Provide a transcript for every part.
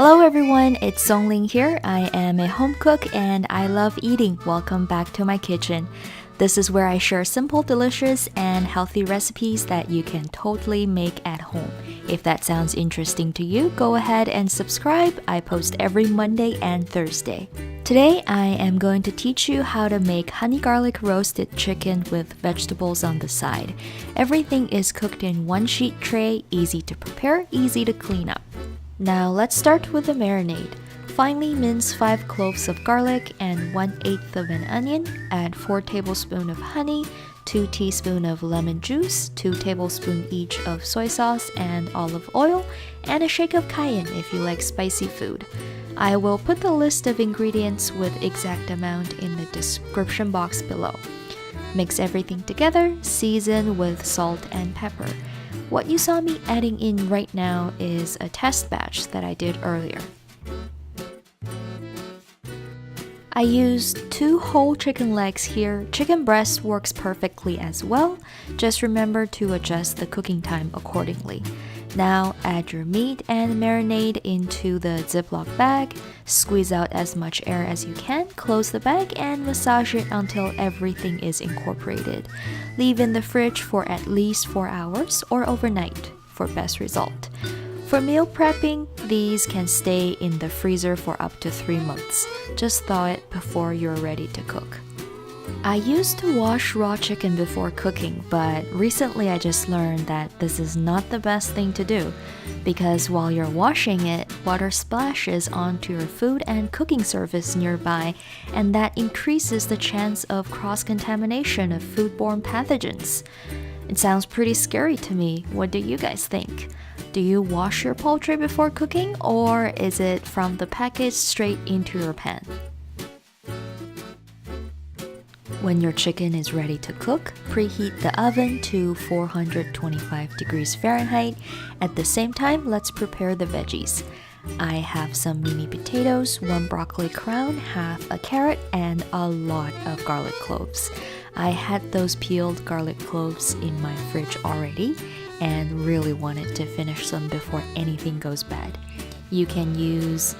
Hello everyone, it's Songling here. I am a home cook and I love eating. Welcome back to my kitchen. This is where I share simple, delicious, and healthy recipes that you can totally make at home. If that sounds interesting to you, go ahead and subscribe. I post every Monday and Thursday. Today, I am going to teach you how to make honey garlic roasted chicken with vegetables on the side. Everything is cooked in one sheet tray, easy to prepare, easy to clean up. Now let's start with the marinade. Finely mince 5 cloves of garlic and 1/8 of an onion. Add 4 tablespoons of honey, 2 teaspoons of lemon juice, 2 tablespoons each of soy sauce and olive oil, and a shake of cayenne if you like spicy food. I will put the list of ingredients with exact amount in the description box below. Mix everything together, season with salt and pepper. What you saw me adding in right now is a test batch that I did earlier. I used 2 whole chicken legs here. Chicken breast works perfectly as well. Just remember to adjust the cooking time accordingly. Now add your meat and marinade into the Ziploc bag. Squeeze out as much air as you can, close the bag, and massage it until everything is incorporated. Leave in the fridge for at least 4 hours or overnight for best result. For meal prepping, these can stay in the freezer for up to 3 months. Just thaw it before you're ready to cook. I used to wash raw chicken before cooking, but recently I just learned that this is not the best thing to do because while you're washing it, water splashes onto your food and cooking surface nearby, and that increases the chance of cross-contamination of foodborne pathogens. It sounds pretty scary to me. What do you guys think? Do you wash your poultry before cooking, or is it from the package straight into your pan? When your chicken is ready to cook, preheat the oven to 425 degrees Fahrenheit. At the same time, let's prepare the veggies. I have some mini potatoes, 1 broccoli crown, half a carrot, and a lot of garlic cloves. I had those peeled garlic cloves in my fridge already and really wanted to finish them before anything goes bad. You can use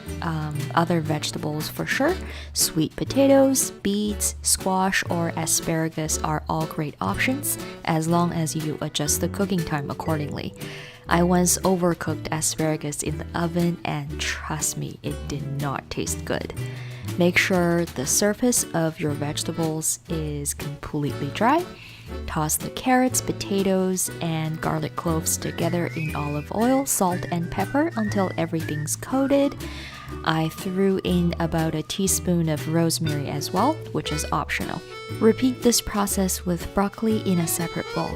other vegetables for sure. Sweet potatoes, beets, squash, or asparagus are all great options as long as you adjust the cooking time accordingly. I once overcooked asparagus in the oven and trust me, it did not taste good. Make sure the surface of your vegetables is completely dry. Toss the carrots, potatoes, and garlic cloves together in olive oil, salt, and pepper until everything's coated. I threw in about a teaspoon of rosemary as well, which is optional. Repeat this process with broccoli in a separate bowl.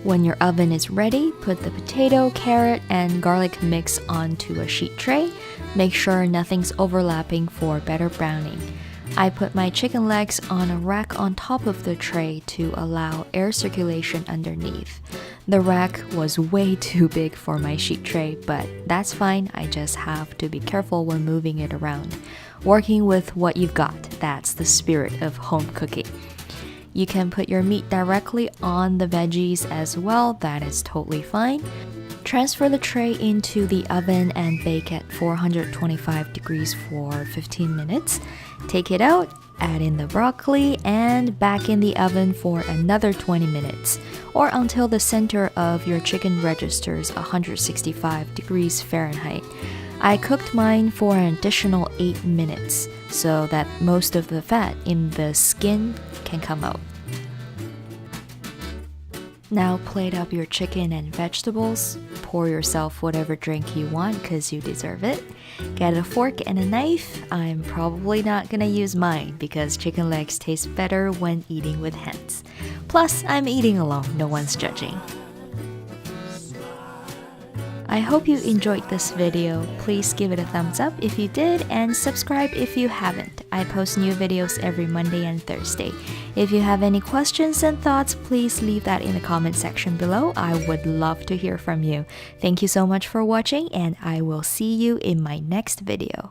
When your oven is ready, put the potato, carrot, and garlic mix onto a sheet tray. Make sure nothing's overlapping for better browning. I put my chicken legs on a rack on top of the tray to allow air circulation underneath. The rack was way too big for my sheet tray, but that's fine. I just have to be careful when moving it around. Working with what you've got, that's the spirit of home cooking. You can put your meat directly on the veggies as well. That is totally fine. Transfer the tray into the oven and bake at 425 degrees for 15 minutes. Take it out, add in the broccoli, and back in the oven for another 20 minutes, or until the center of your chicken registers 165 degrees Fahrenheit. I cooked mine for an additional 8 minutes so that most of the fat in the skin can come out. Now plate up your chicken and vegetables. Pour yourself whatever drink you want because you deserve it. Get a fork and a knife. I'm probably not gonna use mine because chicken legs taste better when eating with hands. Plus, I'm eating alone, no one's judging. I hope you enjoyed this video. Please give it a thumbs up if you did and subscribe if you haven't. I post new videos every Monday and Thursday. If you have any questions and thoughts, please leave that in the comment section below. I would love to hear from you. Thank you so much for watching and I will see you in my next video.